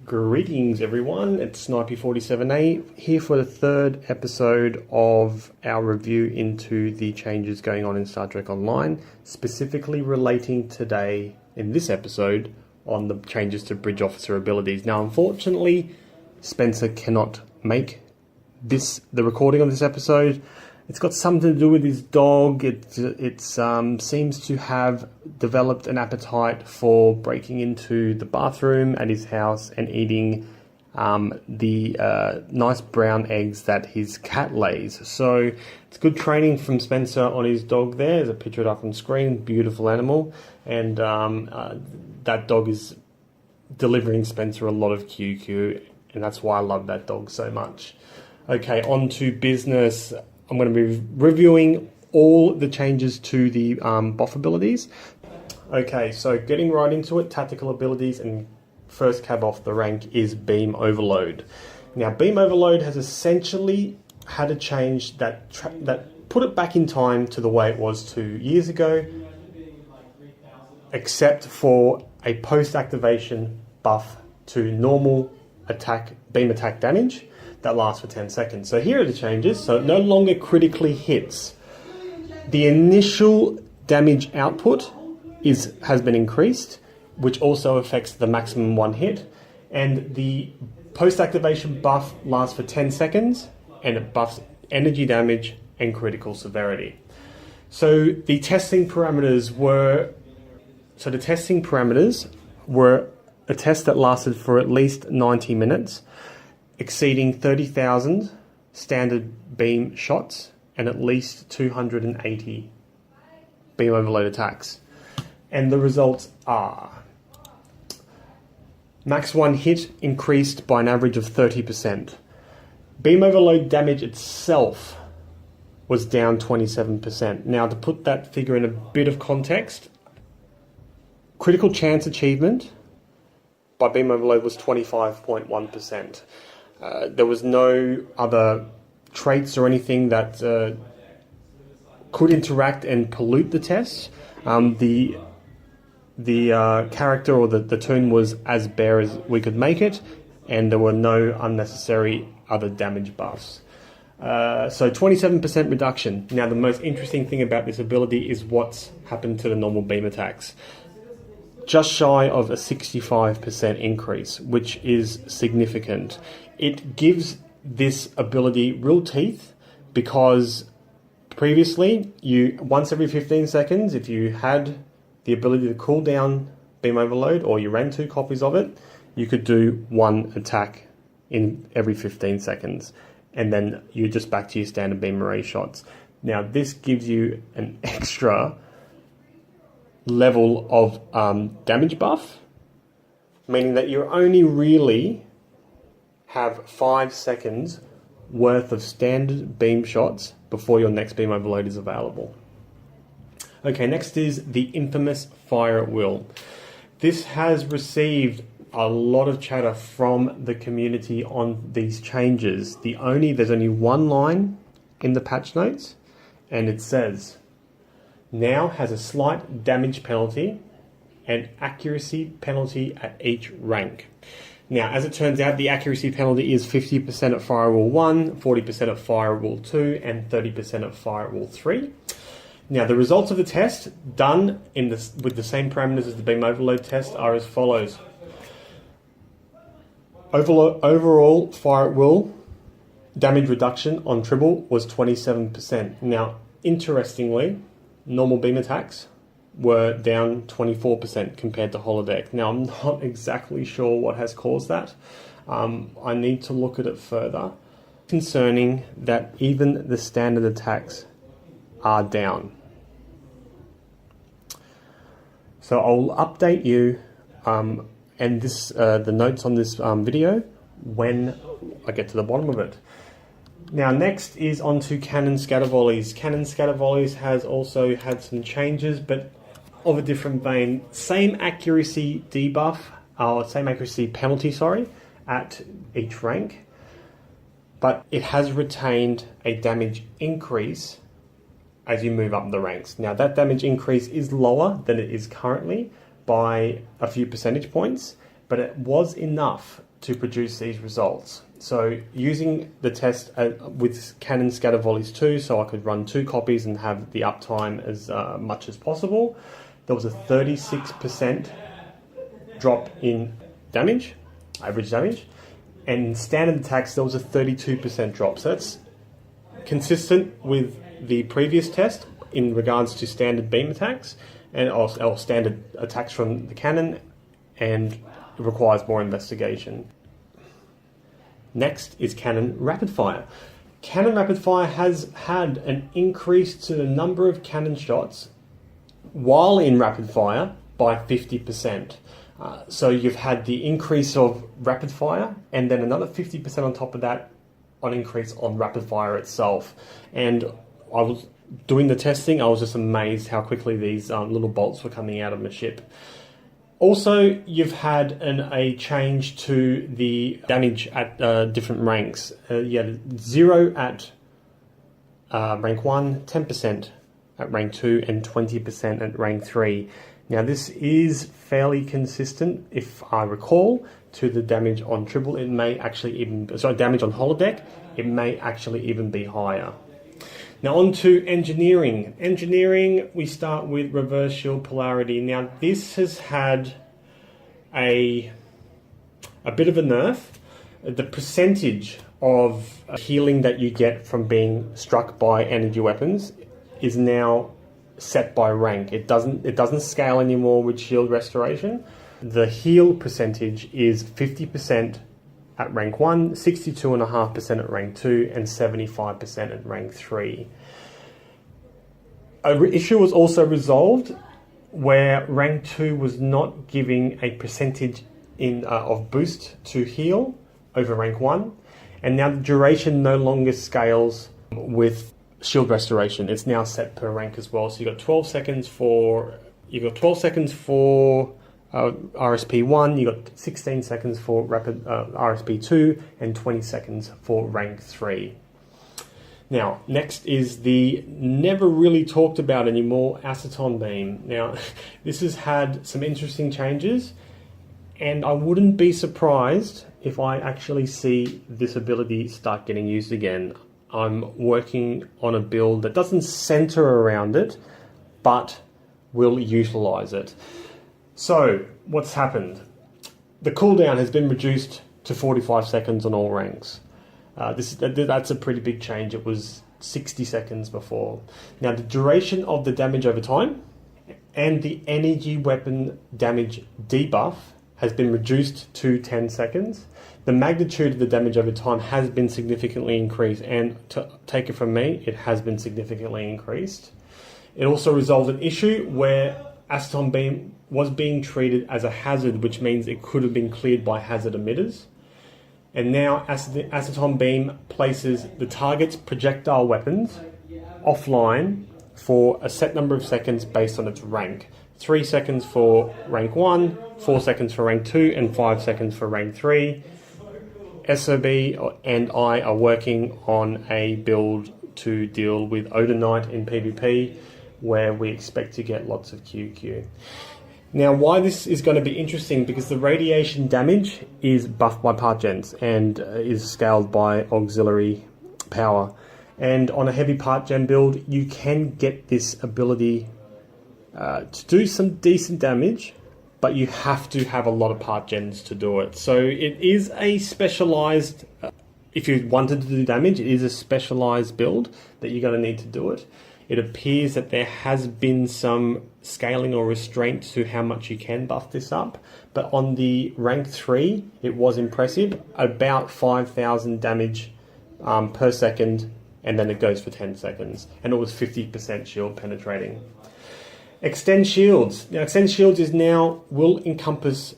Greetings everyone, it's Snipey47A here for the third episode of our review into the changes going on in Star Trek Online, specifically relating today in this episode on the changes to bridge officer abilities. Now unfortunately Spencer cannot make the recording of this episode. It's got something to do with his dog. It seems to have developed an appetite for breaking into the bathroom at his house and eating the nice brown eggs that his cat lays. So it's good training from Spencer on his dog there. There's a picture up on screen, beautiful animal. And that dog is delivering Spencer a lot of QQ, and that's why I love that dog so much. Okay, on to business. I'm going to be reviewing all the changes to the BOFF abilities. Okay, so getting right into it, tactical abilities, and first cab off the rank is beam overload. Now, beam overload has essentially had a change that put it back in time to the way it was 2 years ago, except for a post-activation buff to normal beam attack damage that lasts for 10 seconds. So here are the changes. So it no longer critically hits. The initial damage output has been increased, which also affects the maximum one hit. And the post-activation buff lasts for 10 seconds, and it buffs energy damage and critical severity. So the testing parameters were a test that lasted for at least 90 minutes, exceeding 30,000 standard beam shots and at least 280 beam overload attacks. And the results are: max one hit increased by an average of 30%. Beam overload damage itself was down 27%. Now, to put that figure in a bit of context, critical chance achievement by beam overload was 25.1%. There was no other traits or anything that could interact and pollute the test. The character or the tune was as bare as we could make it, and there were no unnecessary other damage buffs. So 27% reduction. Now the most interesting thing about this ability is what's happened to the normal beam attacks. Just shy of a 65% increase, which is significant. It gives this ability real teeth, because previously, once every 15 seconds, if you had the ability to cool down beam overload or you ran 2 copies of it, you could do 1 attack in every 15 seconds, and then you're just back to your standard beam array shots. Now this gives you an extra level of damage buff, meaning that you only really have 5 seconds worth of standard beam shots before your next beam overload is available. Okay, next is the infamous fire at will. This has received a lot of chatter from the community on these changes. There's only one line in the patch notes, and it says, now has a slight damage penalty and accuracy penalty at each rank. Now, as it turns out, the accuracy penalty is 50% at Firewall 1, 40% at Firewall 2, and 30% at Firewall 3. Now, the results of the test, done with the same parameters as the beam overload test, are as follows. Overall Firewall damage reduction on Tribble was 27%. Now, interestingly, normal beam attacks were down 24% compared to holodeck. Now, I'm not exactly sure what has caused that. I need to look at it further. Concerning that even the standard attacks are down. So I'll update you and the notes on this video when I get to the bottom of it. Now next is onto Cannon Scatter Volleys. Cannon Scatter Volleys has also had some changes, but of a different vein. Same accuracy debuff, or same accuracy penalty, at each rank, but it has retained a damage increase as you move up the ranks. Now that damage increase is lower than it is currently by a few percentage points, but it was enough to produce these results. So using the test with Canon Scatter Volleys 2, so I could run 2 copies and have the uptime as much as possible, there was a 36% drop in damage, average damage, and in standard attacks there was a 32% drop. So that's consistent with the previous test in regards to standard beam attacks and or standard attacks from the Canon, and it requires more investigation. Next is Canon Rapid Fire. Canon Rapid Fire has had an increase to the number of cannon shots while in rapid fire by 50%. So you've had the increase of rapid fire and then another 50% on top of that on increase on rapid fire itself. And I was doing the testing, I was just amazed how quickly these little bolts were coming out of my ship. Also, you've had a change to the damage at different ranks. You had 0 at rank 1, 10% at rank 2, and 20% at rank 3. Now, this is fairly consistent, if I recall, to the damage on triple. It may actually even, sorry, damage on holodeck, it may actually even be higher. Now on to engineering. Engineering, we start with reverse shield polarity. Now this has had a bit of a nerf. The percentage of healing that you get from being struck by energy weapons is now set by rank. It doesn't scale anymore with shield restoration. The heal percentage is 50% at rank 1, 62.5% at rank 2, and 75% at rank 3. An issue was also resolved where rank 2 was not giving a percentage of boost to heal over rank 1, and now the duration no longer scales with shield restoration. It's now set per rank as well. So you've got 12 seconds for RSP1, you got 16 seconds for rapid RSP2, and 20 seconds for rank 3. Now, next is the never really talked about anymore aceton beam. Now, this has had some interesting changes, and I wouldn't be surprised if I actually see this ability start getting used again. I'm working on a build that doesn't center around it, but will utilize it. So, what's happened? The cooldown has been reduced to 45 seconds on all ranks. That's a pretty big change. It was 60 seconds before. Now, the duration of the damage over time and the energy weapon damage debuff has been reduced to 10 seconds. The magnitude of the damage over time has been significantly increased, and to take it from me, it has been significantly increased. It also resolved an issue where aceton beam was being treated as a hazard, which means it could have been cleared by hazard emitters. And now aceton beam places the target's projectile weapons offline for a set number of seconds based on its rank. 3 seconds for rank 1, 4 seconds for rank 2, and 5 seconds for rank 3. SOB and I are working on a build to deal with Odinite in PvP, where we expect to get lots of QQ. Now, why this is going to be interesting, because the radiation damage is buffed by part gens and is scaled by auxiliary power. And on a heavy part gen build, you can get this ability to do some decent damage, but you have to have a lot of part gens to do it. So it is a specialized, if you wanted to do damage, it is a specialized build that you're going to need to do it. It appears that there has been some scaling or restraint to how much you can buff this up. But on the rank 3, it was impressive. About 5,000 damage per second, and then it goes for 10 seconds. And it was 50% shield penetrating. Extend shields. Now, extend shields will encompass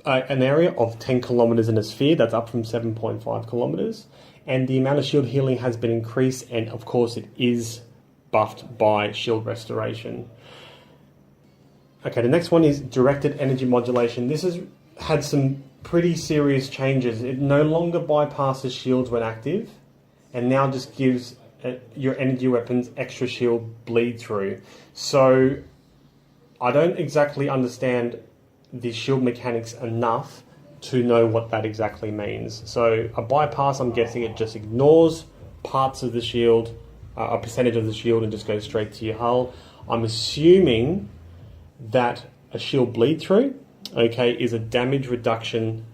an area of 10 kilometers in a sphere. That's up from 7.5 kilometers. And the amount of shield healing has been increased, and of course it is buffed by shield restoration. Okay, the next one is directed energy modulation. This has had some pretty serious changes. It no longer bypasses shields when active, and now just gives your energy weapons extra shield bleed through. So I don't exactly understand the shield mechanics enough to know what that exactly means. So a bypass, I'm guessing it just ignores parts of the shield, a percentage of the shield, and just goes straight to your hull. I'm assuming that a shield bleed through, okay, is a damage reduction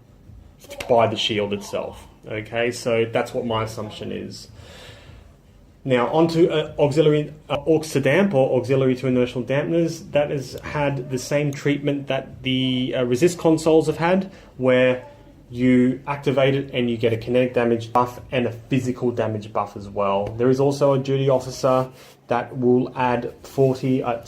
by the shield itself. Okay, so that's what my assumption is. Now onto auxiliary aux to damp, or auxiliary to inertial dampeners. That has had the same treatment that the resist consoles have had, where you activate it and you get a kinetic damage buff and a physical damage buff as well. There is also a duty officer that will add 40, at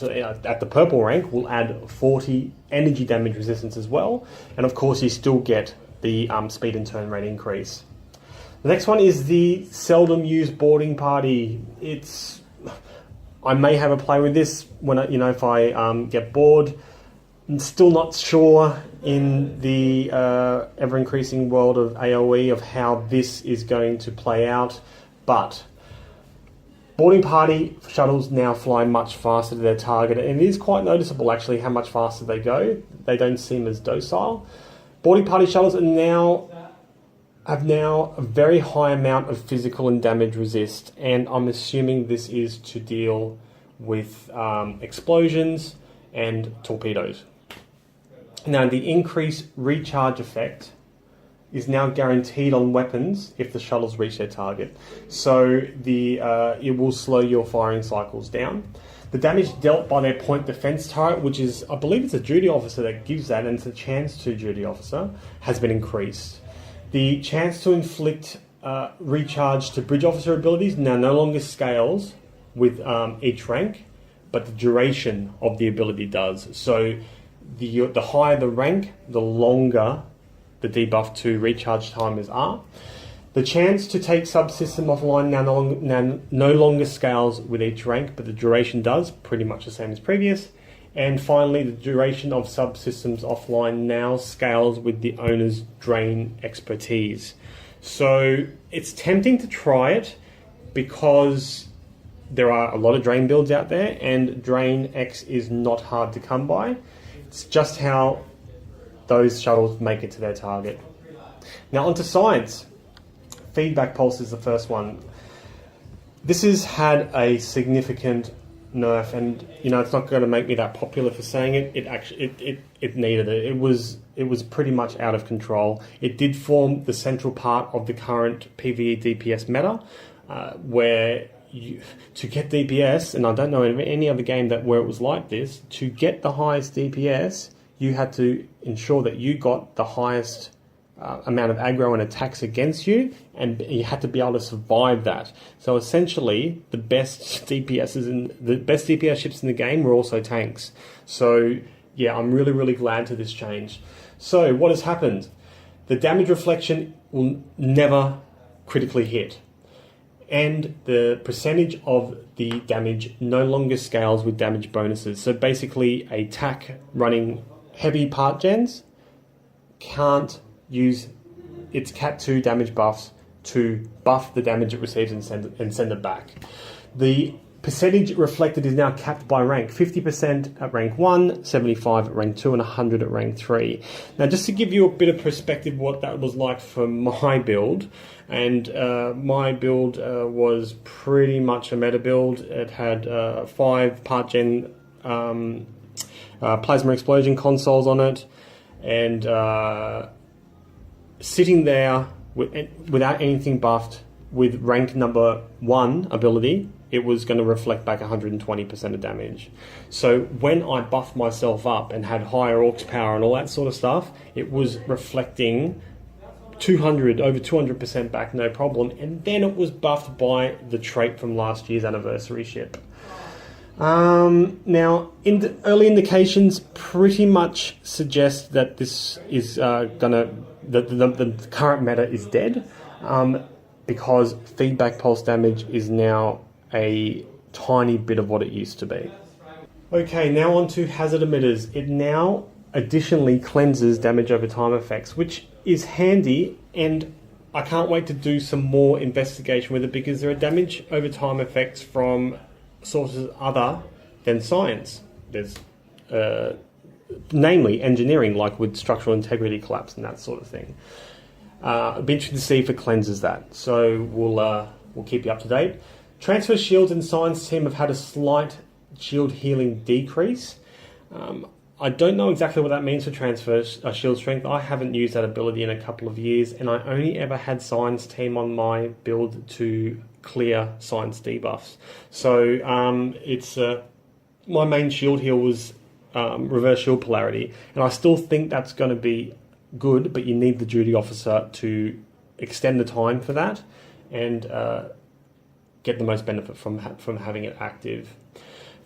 the purple rank, will add 40 energy damage resistance as well. And of course you still get the speed and turn rate increase. The next one is the seldom used boarding party. I may have a play with this when if I get bored. I'm still not sure in the ever increasing world of AoE of how this is going to play out, but boarding party shuttles now fly much faster to their target, and it is quite noticeable actually how much faster they go. They don't seem as docile. Boarding party shuttles have now a very high amount of physical and damage resist, and I'm assuming this is to deal with explosions and torpedoes. Now, the increased recharge effect is now guaranteed on weapons if the shuttles reach their target. So it will slow your firing cycles down. The damage dealt by their point defense turret, which is, I believe it's a duty officer that gives that, and it's a chance to duty officer, has been increased. The chance to inflict recharge to bridge officer abilities now no longer scales with each rank, but the duration of the ability does. So the higher the rank, the longer the debuff to recharge timers are. The chance to take subsystem offline now no longer scales with each rank, but the duration does, pretty much the same as previous. And finally, the duration of subsystems offline now scales with the owner's drain expertise. So it's tempting to try it because there are a lot of drain builds out there, and drain X is not hard to come by. It's just how those shuttles make it to their target. Now onto science. Feedback pulse is the first one. This has had a significant nerf, and it's not going to make me that popular for saying it. It needed it. It was pretty much out of control. It did form the central part of the current PvE DPS meta, where to get DPS, and I don't know of any other game where it was like this, to get the highest DPS, you had to ensure that you got the highest amount of aggro and attacks against you, and you had to be able to survive that. So essentially, the best DPS ships in the game were also tanks. So yeah, I'm really, really glad to this change. So what has happened? The damage reflection will never critically hit, and the percentage of the damage no longer scales with damage bonuses. So basically, a TAC running heavy part gens can't use its Cat 2 damage buffs to buff the damage it receives and send it back. The percentage reflected is now capped by rank: 50% at rank 1, 75 at rank 2, and 100 at rank 3. Now, just to give you a bit of perspective what that was like for my build, and my build was pretty much a meta build. It had 5 part gen plasma explosion consoles on it, and sitting there without anything buffed with rank number 1 ability, it was going to reflect back 120% of damage. So when I buffed myself up and had higher aux power and all that sort of stuff, it was reflecting over 200% back, no problem. And then it was buffed by the trait from last year's anniversary ship. Now, early indications pretty much suggest that this is the current meta is dead, because feedback pulse damage is now a tiny bit of what it used to be. Okay, now on to hazard emitters. It now additionally cleanses damage over time effects, which is handy, and I can't wait to do some more investigation with it, because there are damage over time effects from sources other than science. There's namely engineering, like with structural integrity collapse and that sort of thing. It'll be interesting to see if it cleanses that. So we'll keep you up to date. Transfer shields and science team have had a slight shield healing decrease. I don't know exactly what that means for transfer shield strength. I haven't used that ability in a couple of years, and I only ever had science team on my build to clear science debuffs. So it's my main shield heal was reverse shield polarity, and I still think that's going to be good, but you need the duty officer to extend the time for that and get the most benefit from having it active.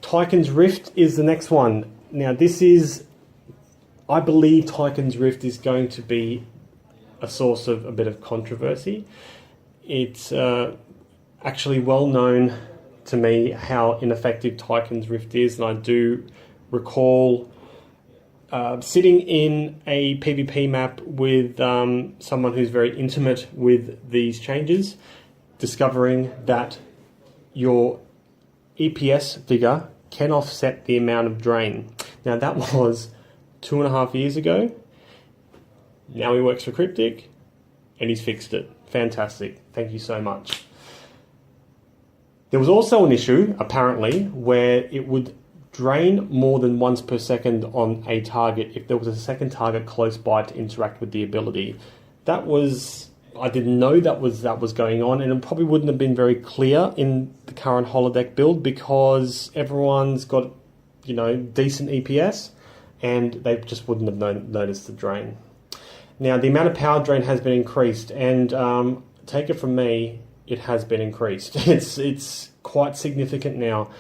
Tychon's Rift is the next one. Now this is, I believe Tychon's Rift is going to be a source of a bit of controversy. It's actually well known to me how ineffective Tychon's Rift is, and I do recall sitting in a PvP map with someone who's very intimate with these changes, discovering that your EPS figure can offset the amount of drain. Now that was 2.5 years ago. Now he works for Cryptic and he's fixed it. Fantastic. Thank you so much. There was also an issue, apparently, where it would drain more than once per second on a target if there was a second target close by to interact with the ability. That was, I didn't know that was going on, and it probably wouldn't have been very clear in the current holodeck build because everyone's got, you know, decent EPS and they just wouldn't have noticed the drain. Now the amount of power drain has been increased, and take it from me, it has been increased. It's quite significant now.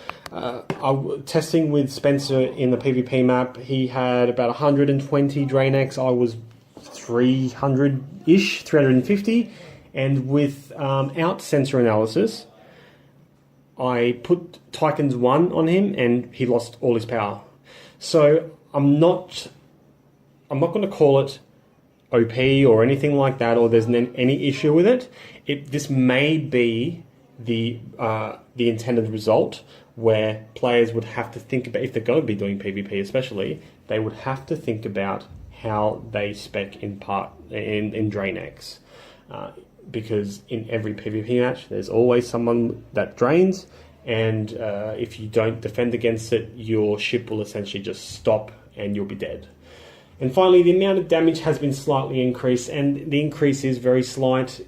Testing with Spencer in the PvP map, he had about 120 drain X. I was 300-ish, 350, and without sensor analysis, I put Tychon's 1 on him and he lost all his power. So I'm not going to call it OP or anything like that, or there's any issue with it. This may be the intended result, where players would have to think about, if they're going to be doing PvP especially, they would have to think about how they spec in Drain X. Because in every PvP match, there's always someone that drains, and if you don't defend against it, your ship will essentially just stop and you'll be dead. And finally, the amount of damage has been slightly increased, and the increase is very slight.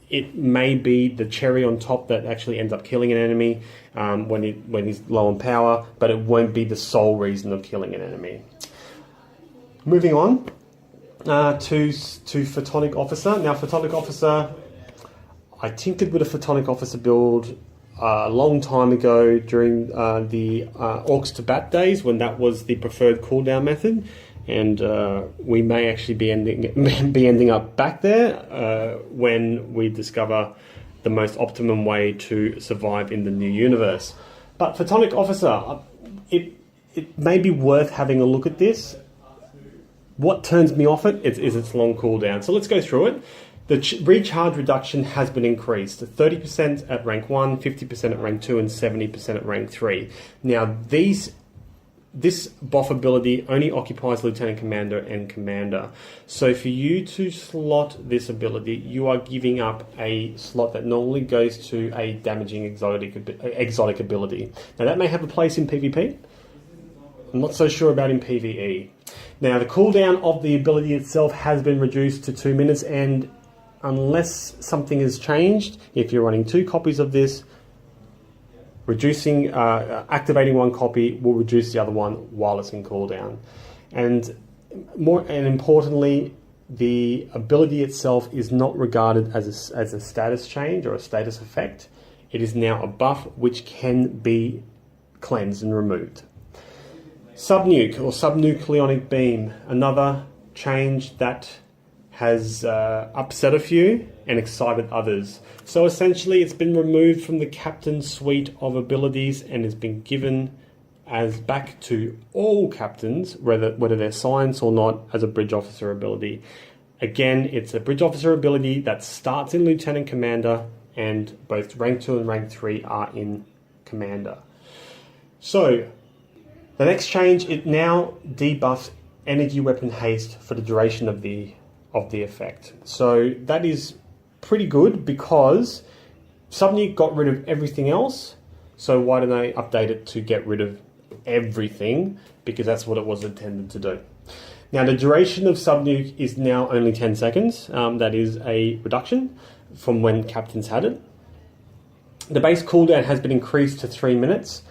It may be the cherry on top that actually ends up killing an enemy when he's low on power, but it won't be the sole reason of killing an enemy. Moving on to Photonic Officer. Now, Photonic Officer, I tinkered with a Photonic Officer build a long time ago during the Orcs to Bat days, when that was the preferred cooldown method. And we may actually be ending up back there when we discover the most optimum way to survive in the new universe. But Photonic Officer, it may be worth having a look at this. What turns me off it is its long cooldown. So let's go through it. The recharge reduction has been increased to 30% at rank 1, 50% at rank 2, and 70% at rank 3. Now, this BOFF ability only occupies Lieutenant Commander and Commander. So for you to slot this ability, you are giving up a slot that normally goes to a damaging exotic ability. Now that may have a place in PvP. I'm not so sure about in PvE. Now the cooldown of the ability itself has been reduced to 2 minutes, and unless something has changed, if you're running 2 copies of this, activating one copy will reduce the other one while it's in cooldown. And importantly, the ability itself is not regarded as a status change or a status effect. It is now a buff which can be cleansed and removed. Subnuke or subnucleonic beam, another change that has upset a few and excited others. So essentially it's been removed from the captain's suite of abilities and has been given as back to all captains, whether they're science or not, as a bridge officer ability. Again, it's a bridge officer ability that starts in Lieutenant Commander, and both rank 2 and rank 3 are in Commander. So The next change, it now debuffs energy weapon haste for the duration of the effect. So that is pretty good because Subnuke got rid of everything else. So why don't they update it to get rid of everything? Because that's what it was intended to do. Now the duration of Subnuke is now only 10 seconds. That is a reduction from when Captains had it. The base cooldown has been increased to 3 minutes,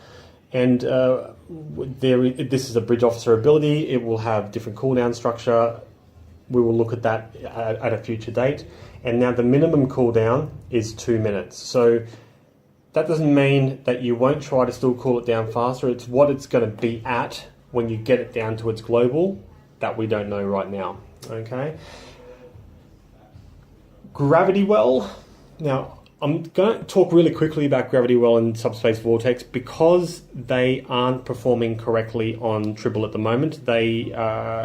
and this is a bridge officer ability. It will have different cooldown structure. We will look at that at a future date. And now the minimum cooldown is 2 minutes. So that doesn't mean that you won't try to still cool it down faster. It's what it's going to be at when you get it down to its global that we don't know right now. Okay. Gravity Well. Now, I'm going to talk really quickly about Gravity Well and Subspace Vortex because they aren't performing correctly on Tribble at the moment. They,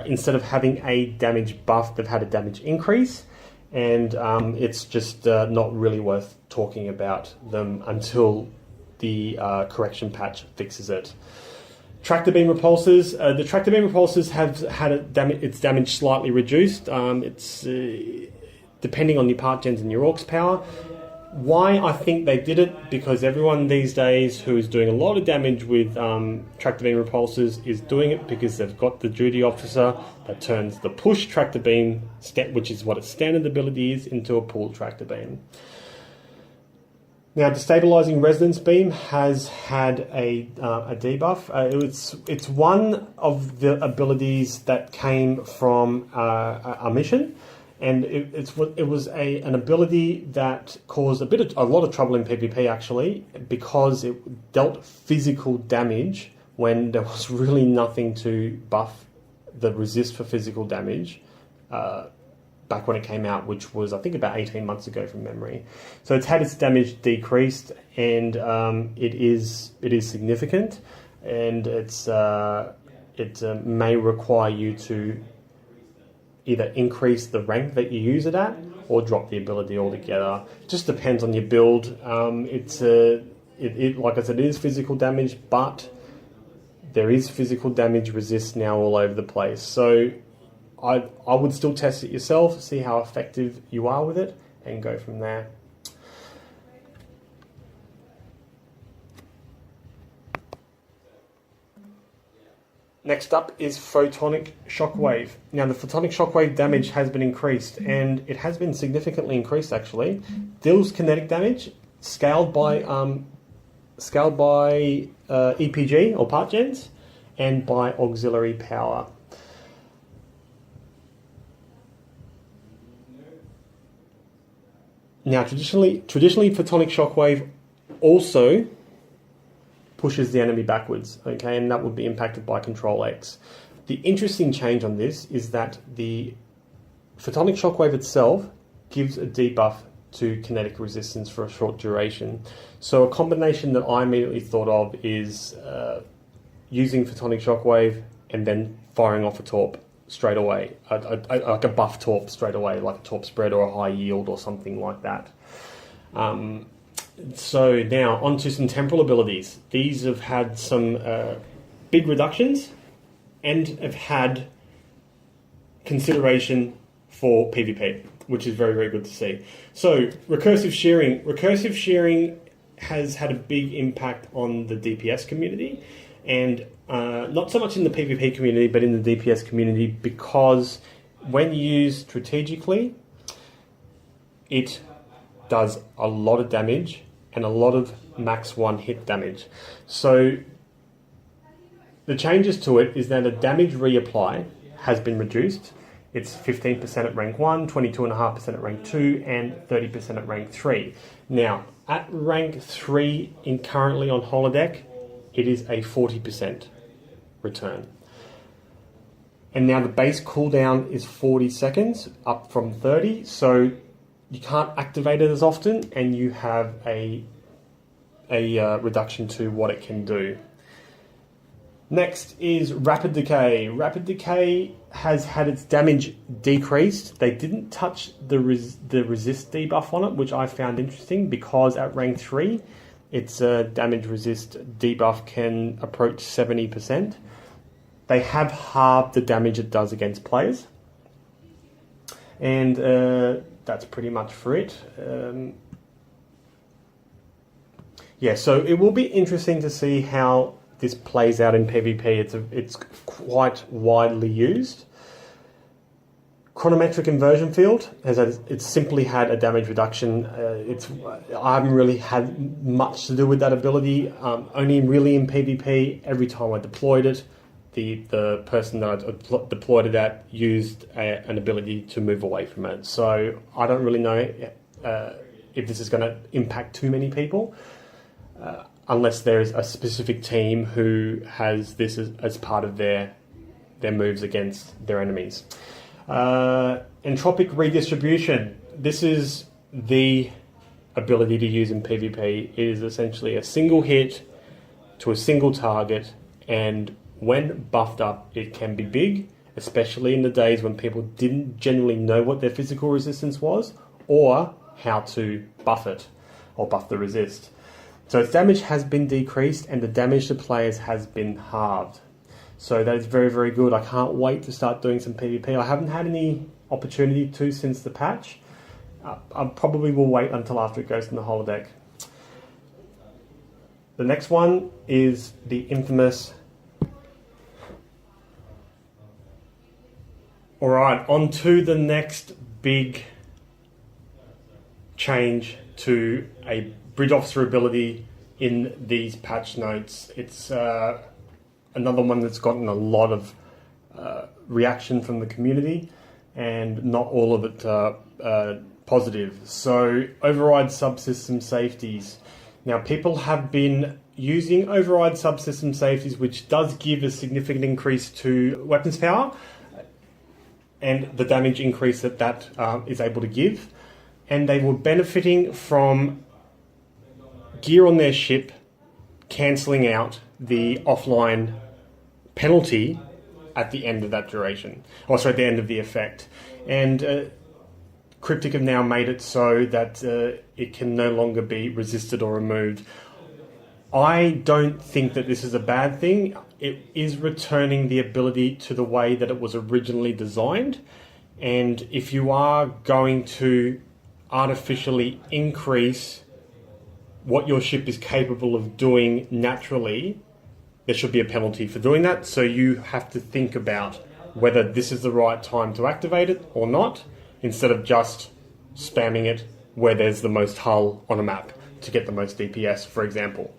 instead of having a damage buff, they've had a damage increase, and it's just not really worth talking about them until the correction patch fixes it. Tractor Beam Repulsors. The Tractor Beam Repulsors have had its damage slightly reduced. It's depending on your part gens and your Orcs power. Why I think they did it, because everyone these days who is doing a lot of damage with Tractor Beam Repulsors is doing it because they've got the duty officer that turns the push Tractor Beam, which is what its standard ability is, into a pull Tractor Beam. Now, Destabilizing Resonance Beam has had a debuff. It's one of the abilities that came from a mission. And it was an ability that caused a lot of trouble in PvP actually, because it dealt physical damage when there was really nothing to buff the resist for physical damage back when it came out, which was I think about 18 months ago from memory. So it's had its damage decreased, and it is significant, and it may require you to either increase the rank that you use it at or drop the ability altogether. It just depends on your build. Like I said, it is physical damage, but there is physical damage resist now all over the place. So I would still test it yourself, see how effective you are with it, and go from there. Next up is Photonic Shockwave. Now, the Photonic Shockwave damage has been increased, and it has been significantly increased actually. Deals kinetic damage, scaled by EPG or part gens, and by auxiliary power. Now, traditionally, Photonic Shockwave also pushes the enemy backwards, okay, and that would be impacted by Control X. The interesting change on this is that the Photonic Shockwave itself gives a debuff to kinetic resistance for a short duration. So a combination that I immediately thought of is using Photonic Shockwave and then firing off a torp straight away, like a buff torp straight away, like a torp spread or a high yield or something like that. So now onto some temporal abilities. These have had some big reductions and have had consideration for PvP, which is very, very good to see. So recursive shearing. Recursive shearing has had a big impact on the DPS community, and not so much in the PvP community, but in the DPS community, because when used strategically, it does a lot of damage and a lot of max one hit damage. So the changes to it is that the damage reapply has been reduced. It's 15% at rank 1, 22.5% at rank 2, and 30% at rank 3. Now, at rank 3 currently on holodeck, it is a 40% return. And now the base cooldown is 40 seconds, up from 30, so you can't activate it as often, and you have a reduction to what it can do. Next is Rapid Decay. Rapid Decay has had its damage decreased. They didn't touch the resist debuff on it, which I found interesting, because at rank 3, its damage resist debuff can approach 70%. they have halved the damage it does against players. And that's pretty much for it. Yeah, so it will be interesting to see how this plays out in PvP. It's quite widely used. Chronometric inversion field it's simply had a damage reduction. I haven't really had much to do with that ability. Only really in PvP. Every time I deployed it, the person that I deployed it at used an ability to move away from it. So I don't really know if this is going to impact too many people, unless there's a specific team who has this as part of their moves against their enemies. Entropic redistribution. This is the ability to use in PvP. It is essentially a single hit to a single target, and when buffed up, it can be big, especially in the days when people didn't generally know what their physical resistance was or how to buff it or buff the resist. So its damage has been decreased and the damage to players has been halved. So that is very, very good. I can't wait to start doing some PvP. I haven't had any opportunity to since the patch. I probably will wait until after it goes in the holodeck. The next one is the infamous... Alright, on to the next big change to a bridge officer ability in these patch notes. It's another one that's gotten a lot of reaction from the community, and not all of it positive. So, override subsystem safeties. Now, people have been using override subsystem safeties, which does give a significant increase to weapons power and the damage increase that is able to give. And they were benefiting from gear on their ship cancelling out the offline penalty at the end of that duration. At the end of the effect. And Cryptic have now made it so that it can no longer be resisted or removed. I don't think that this is a bad thing. It is returning the ability to the way that it was originally designed. And if you are going to artificially increase what your ship is capable of doing naturally, there should be a penalty for doing that. So you have to think about whether this is the right time to activate it or not, instead of just spamming it where there's the most hull on a map to get the most DPS, for example.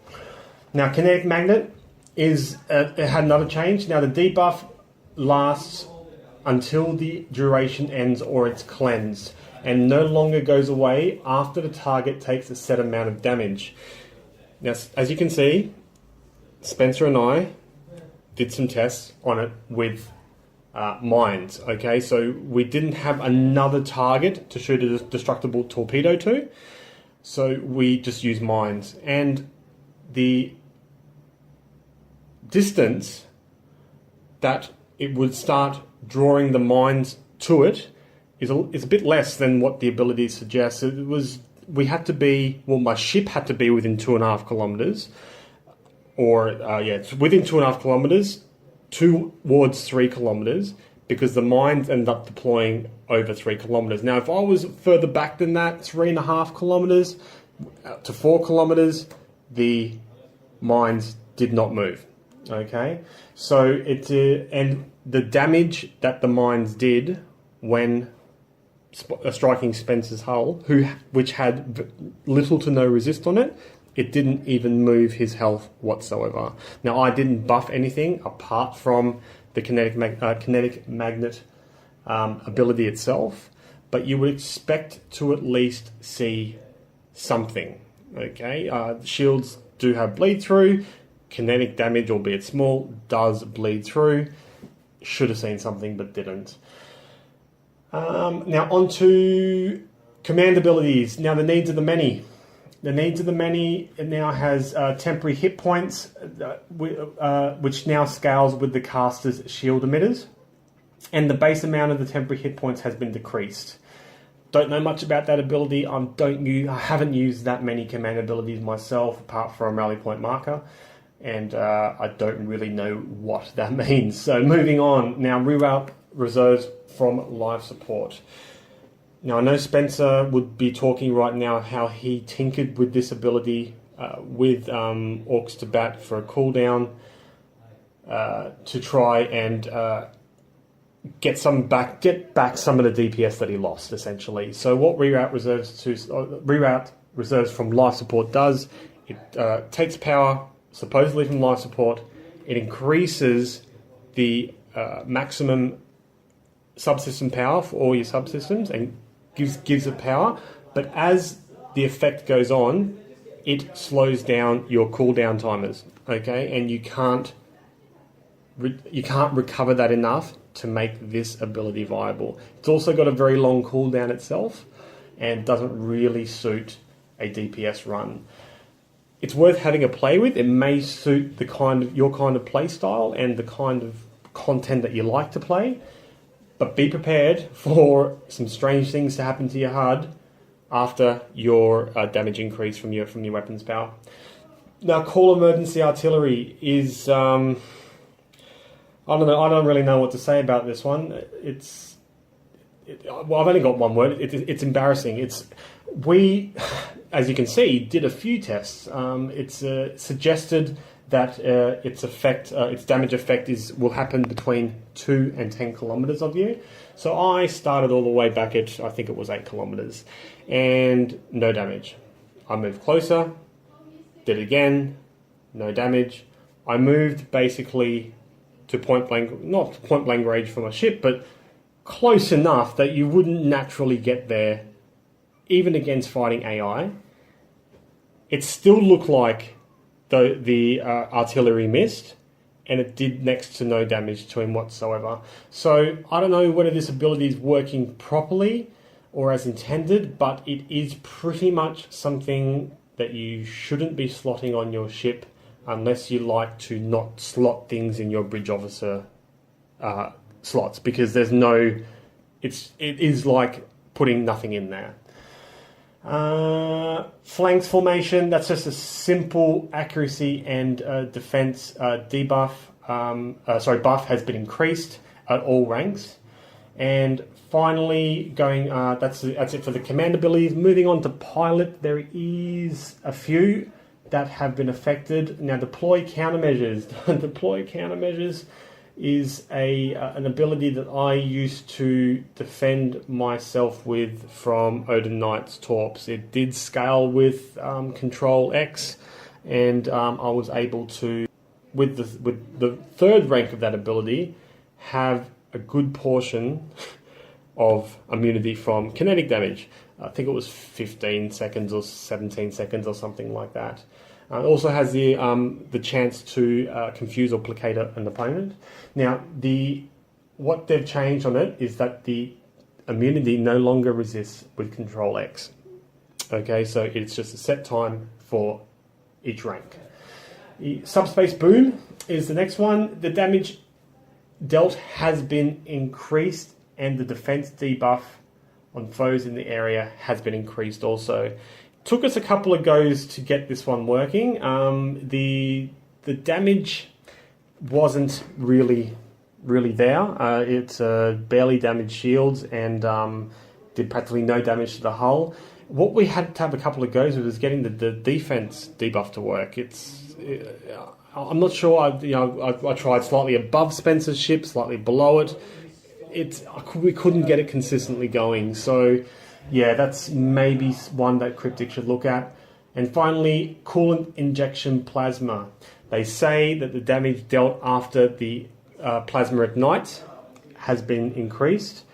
Now, Kinetic Magnet it had another change. Now, the debuff lasts until the duration ends or it's cleansed, and no longer goes away after the target takes a set amount of damage. Now, as you can see, Spencer and I did some tests on it with mines, okay? So we didn't have another target to shoot a destructible torpedo to, so we just used mines. And the distance that it would start drawing the mines to it is a bit less than what the ability suggests. My ship had to be within 2.5 kilometers, it's within 2.5 kilometers towards 3 kilometers, because the mines end up deploying over 3 kilometers. Now, if I was further back than that, 3.5 kilometers to 4 kilometers, the mines did not move. Okay, so and the damage that the mines did when striking Spencer's hull, which had little to no resist on it, it didn't even move his health whatsoever. Now, I didn't buff anything apart from the kinetic magnet ability itself, but you would expect to at least see something. Okay, shields do have bleed through. Kinetic damage, albeit small, does bleed through. Should have seen something, but didn't. Now on to command abilities. Now, the needs of the many. The needs of the many, it now has temporary hit points, which now scales with the caster's shield emitters. And the base amount of the temporary hit points has been decreased. Don't know much about that ability. I haven't used that many command abilities myself, apart from Rally Point Marker. and I don't really know what that means. So moving on, now reroute reserves from live support. Now I know Spencer would be talking right now how he tinkered with this ability with Orcs to Bat for a cooldown to try and get back some of the DPS that he lost, essentially. So what reroute reserves from life support does, it takes power supposedly from life support, it increases the maximum subsystem power for all your subsystems and gives it power, but as the effect goes on, it slows down your cooldown timers, okay, and you can't recover that enough to make this ability viable. It's also got a very long cooldown itself and doesn't really suit a DPS run. It's worth having a play with. It may suit your kind of play style and the kind of content that you like to play, but be prepared for some strange things to happen to your HUD after your damage increase from your weapons power. Now, Call Emergency Artillery is I don't really know what to say about this one. I've only got one word. It's embarrassing. We, as you can see, did a few tests. It's suggested that its damage effect will happen between 2 and 10 kilometers of you. So I started all the way back at, I think it was 8 kilometers, and no damage. I moved closer, did it again, no damage. I moved basically to point blank, not point blank range from a ship, but close enough that you wouldn't naturally get there, even against fighting AI. It still looked like the artillery missed, and it did next to no damage to him whatsoever. So I don't know whether this ability is working properly or as intended, but it is pretty much something that you shouldn't be slotting on your ship unless you like to not slot things in your bridge officer slots, because there's no, it is like putting nothing in there. Flanks formation, that's just a simple accuracy and defense debuff. Buff has been increased at all ranks. And finally, that's it for the command abilities. Moving on to pilot, there is a few that have been affected. Now, deploy countermeasures. Deploy countermeasures is an ability that I used to defend myself with from Odin Knight's Torps. It did scale with Control X, and I was able to, with the third rank of that ability, have a good portion of immunity from kinetic damage. I think it was 15 seconds or 17 seconds or something like that. It also has the chance to confuse or placate an opponent. Now, what they've changed on it is that the immunity no longer resists with Control X. Okay, so it's just a set time for each rank. Subspace Boom is the next one. The damage dealt has been increased, and the defense debuff on foes in the area has been increased also. Took us a couple of goes to get this one working. The damage wasn't really there. It barely damaged shields and did practically no damage to the hull. What we had to have a couple of goes with was getting the defense debuff to work. I'm not sure. I tried slightly above Spencer's ship, slightly below it. We couldn't get it consistently going. So yeah, that's maybe one that Cryptic should look at. And finally, coolant injection plasma. They say that the damage dealt after the plasma ignites has been increased.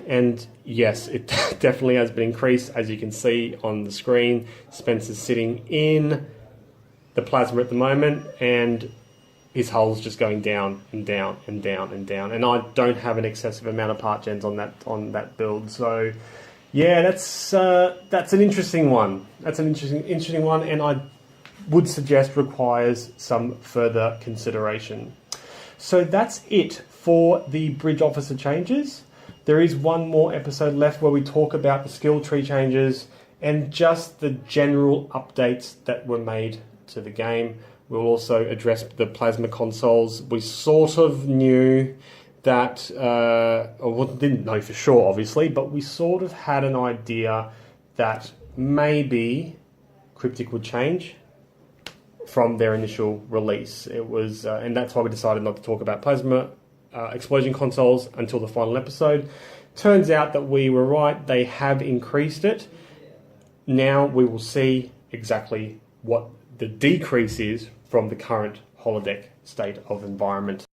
And yes, it definitely has been increased. As you can see on the screen, Spencer's sitting in the plasma at the moment, and his hull's just going down and down and down and down. And I don't have an excessive amount of part gens on that build. So yeah, that's an interesting one. That's an interesting one, and I would suggest requires some further consideration. So that's it for the bridge officer changes. There is one more episode left where we talk about the skill tree changes and just the general updates that were made to the game. We'll also address the plasma consoles. We sort of knew that, or didn't know for sure obviously, but we sort of had an idea that maybe Cryptic would change from their initial release. It was, and that's why we decided not to talk about plasma explosion consoles until the final episode. Turns out that we were right, they have increased it. Now we will see exactly what the decrease is from the current holodeck state of environment.